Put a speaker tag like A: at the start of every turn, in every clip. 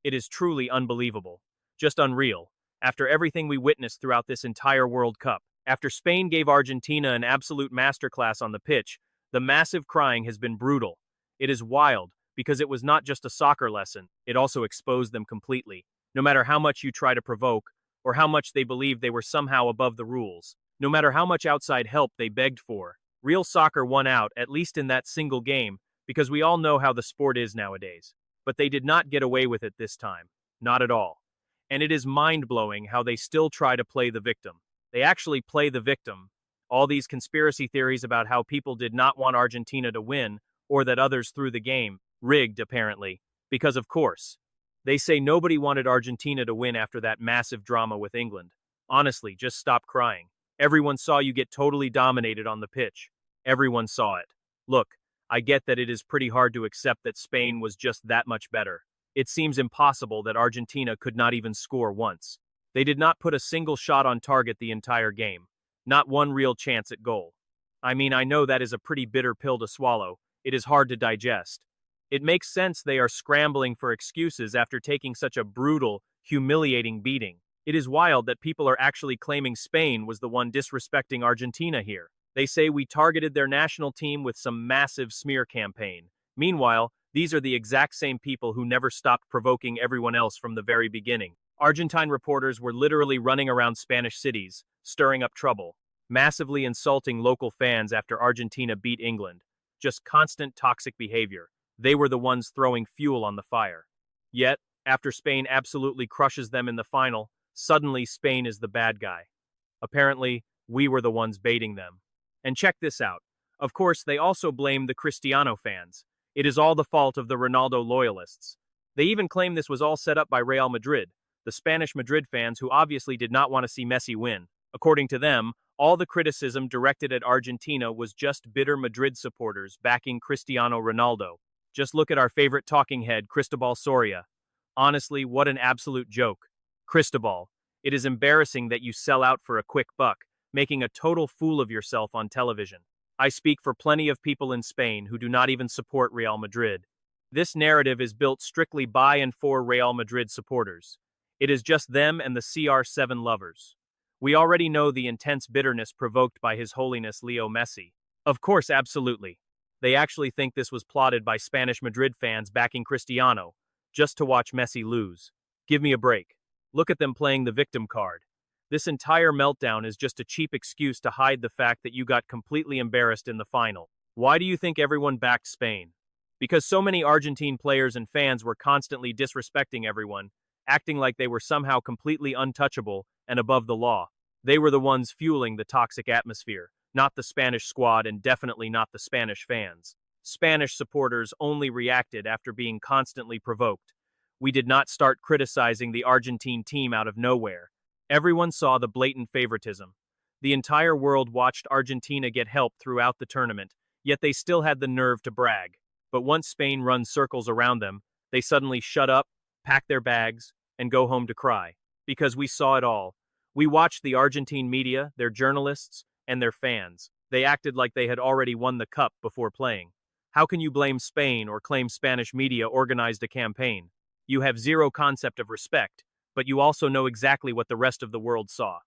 A: It is truly unbelievable. Just unreal. After everything we witnessed throughout this entire World Cup, after Spain gave Argentina an absolute masterclass on the pitch, the massive crying has been brutal. It is wild, because it was not just a soccer lesson, it also exposed them completely. No matter how much you try to provoke, or how much they believed they were somehow above the rules, no matter how much outside help they begged for, real soccer won out, at least in that single game, because we all know how the sport is nowadays. But they did not get away with it this time. Not at all. And it is mind-blowing how they still try to play the victim. They actually play the victim. All these conspiracy theories about how people did not want Argentina to win, or that others threw the game, rigged apparently, because of course. They say nobody wanted Argentina to win after that massive drama with England. Honestly, just stop crying. Everyone saw you get totally dominated on the pitch. Everyone saw it. Look, I get that it is pretty hard to accept that Spain was just that much better. It seems impossible that Argentina could not even score once. They did not put a single shot on target the entire game. Not one real chance at goal. I mean, I know that is a pretty bitter pill to swallow. It is hard to digest. It makes sense they are scrambling for excuses after taking such a brutal, humiliating beating. It is wild that people are actually claiming Spain was the one disrespecting Argentina here. They say we targeted their national team with some massive smear campaign. Meanwhile, these are the exact same people who never stopped provoking everyone else from the very beginning. Argentine reporters were literally running around Spanish cities, stirring up trouble, massively insulting local fans after Argentina beat England. Just constant toxic behavior. They were the ones throwing fuel on the fire. Yet, after Spain absolutely crushes them in the final, suddenly Spain is the bad guy. Apparently, we were the ones baiting them. And check this out. Of course, they also blame the Cristiano fans. It is all the fault of the Ronaldo loyalists. They even claim this was all set up by Real Madrid, the Spanish Madrid fans who obviously did not want to see Messi win. According to them, all the criticism directed at Argentina was just bitter Madrid supporters backing Cristiano Ronaldo. Just look at our favorite talking head, Cristobal Soria. Honestly, what an absolute joke. Cristobal, it is embarrassing that you sell out for a quick buck, making a total fool of yourself on television. I speak for plenty of people in Spain who do not even support Real Madrid. This narrative is built strictly by and for Real Madrid supporters. It is just them and the CR7 lovers. We already know the intense bitterness provoked by His Holiness Leo Messi. Of course, absolutely. They actually think this was plotted by Spanish Madrid fans backing Cristiano, just to watch Messi lose. Give me a break. Look at them playing the victim card. This entire meltdown is just a cheap excuse to hide the fact that you got completely embarrassed in the final. Why do you think everyone backed Spain? Because so many Argentine players and fans were constantly disrespecting everyone, acting like they were somehow completely untouchable and above the law. They were the ones fueling the toxic atmosphere, not the Spanish squad and definitely not the Spanish fans. Spanish supporters only reacted after being constantly provoked. We did not start criticizing the Argentine team out of nowhere. Everyone saw the blatant favoritism. The entire world watched Argentina get help throughout the tournament, yet they still had the nerve to brag. But once Spain runs circles around them, they suddenly shut up, pack their bags, and go home to cry. Because we saw it all. We watched the Argentine media, their journalists, and their fans. They acted like they had already won the cup before playing. How can you blame Spain or claim Spanish media organized a campaign? You have zero concept of respect, but you also know exactly what the rest of the world saw.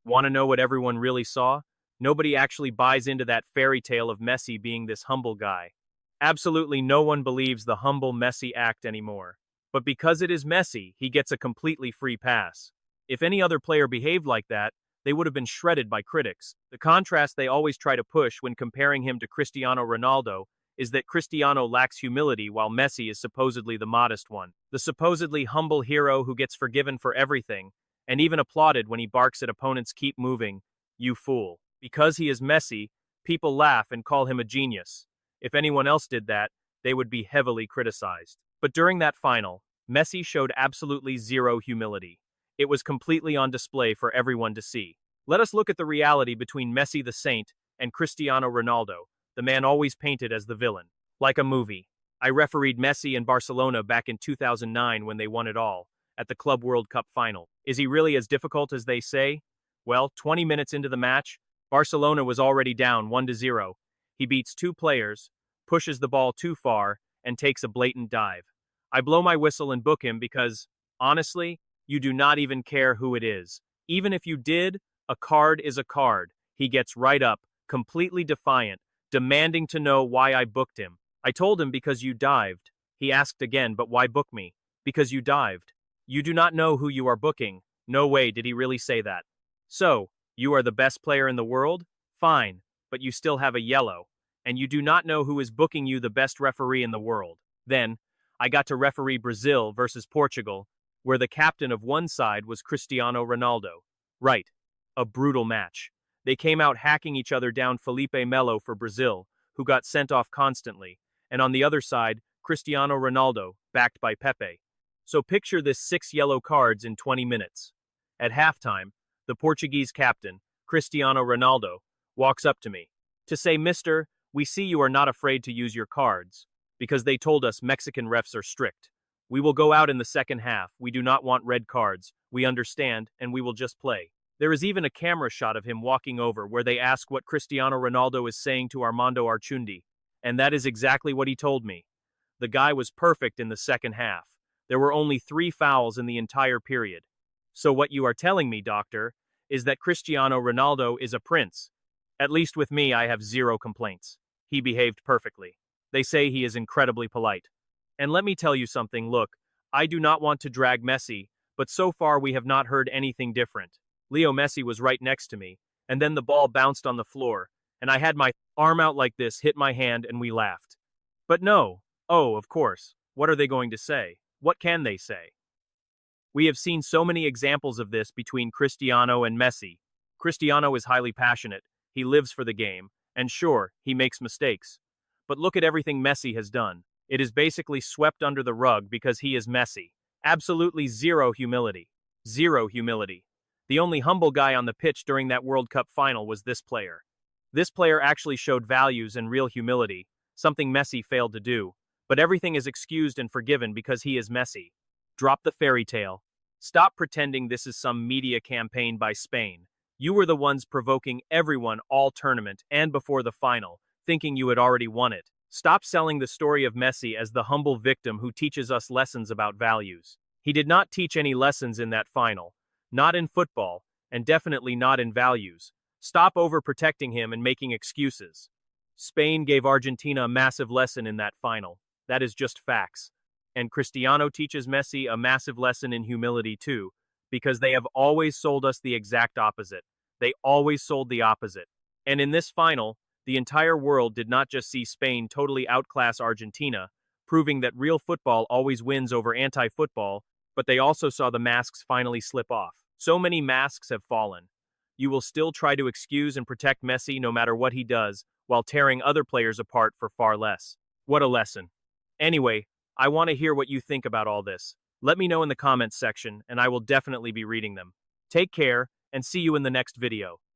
A: Want to know what everyone really saw? Nobody actually buys into that fairy tale of Messi being this humble guy. Absolutely no one believes the humble Messi act anymore. But because it is Messi, he gets a completely free pass. If any other player behaved like that, they would have been shredded by critics. The contrast they always try to push when comparing him to Cristiano Ronaldo is that Cristiano lacks humility while Messi is supposedly the modest one. The supposedly humble hero who gets forgiven for everything, and even applauded when he barks at opponents keep moving, you fool. Because he is Messi, people laugh and call him a genius. If anyone else did that, they would be heavily criticized. But during that final, Messi showed absolutely zero humility. It was completely on display for everyone to see. Let us look at the reality between Messi the Saint and Cristiano Ronaldo, the man always painted as the villain. Like a movie. I refereed Messi and Barcelona back in 2009 when they won it all, at the Club World Cup final. Is he really as difficult as they say? Well, 20 minutes into the match, Barcelona was already down 1-0. He beats two players, pushes the ball too far, and takes a blatant dive. I blow my whistle and book him because, honestly, you do not even care who it is. Even if you did, a card is a card. He gets right up, completely defiant, demanding to know why I booked him. I told him because you dived. He asked again, but why book me? Because you dived. You do not know who you are booking. No way did he really say that. So, you are the best player in the world? Fine, but you still have a yellow. And you do not know who is booking you the best referee in the world. Then, I got to referee Brazil versus Portugal, where the captain of one side was Cristiano Ronaldo. Right. A brutal match. They came out hacking each other down Felipe Melo for Brazil, who got sent off constantly, and on the other side, Cristiano Ronaldo, backed by Pepe. So picture this 6 yellow cards in 20 minutes. At halftime, the Portuguese captain, Cristiano Ronaldo, walks up to me to say, "Mister, we see you are not afraid to use your cards, because they told us Mexican refs are strict. We will go out in the second half, we do not want red cards, we understand, and we will just play." There is even a camera shot of him walking over where they ask what Cristiano Ronaldo is saying to Armando Archundia, and that is exactly what he told me. The guy was perfect in the second half. There were only 3 fouls in the entire period. So what you are telling me, doctor, is that Cristiano Ronaldo is a prince. At least with me, I have 0 complaints. He behaved perfectly. They say he is incredibly polite. And let me tell you something, look, I do not want to drag Messi, but so far we have not heard anything different. Leo Messi was right next to me, and then the ball bounced on the floor, and I had my arm out like this, hit my hand, and we laughed. But no. Oh, of course. What are they going to say? What can they say? We have seen so many examples of this between Cristiano and Messi. Cristiano is highly passionate, he lives for the game, and sure, he makes mistakes. But look at everything Messi has done. It is basically swept under the rug because he is Messi. Absolutely 0 humility. 0 humility. The only humble guy on the pitch during that World Cup final was this player. This player actually showed values and real humility, something Messi failed to do. But everything is excused and forgiven because he is Messi. Drop the fairy tale. Stop pretending this is some media campaign by Spain. You were the ones provoking everyone all tournament and before the final, thinking you had already won it. Stop selling the story of Messi as the humble victim who teaches us lessons about values. He did not teach any lessons in that final. Not in football, and definitely not in values. Stop overprotecting him and making excuses. Spain gave Argentina a massive lesson in that final. That is just facts. And Cristiano teaches Messi a massive lesson in humility too, because they have always sold us the exact opposite. They always sold the opposite. And in this final, the entire world did not just see Spain totally outclass Argentina, proving that real football always wins over anti-football, but they also saw the masks finally slip off. So many masks have fallen. You will still try to excuse and protect Messi no matter what he does, while tearing other players apart for far less. What a lesson. Anyway, I want to hear what you think about all this. Let me know in the comments section, and I will definitely be reading them. Take care, and see you in the next video.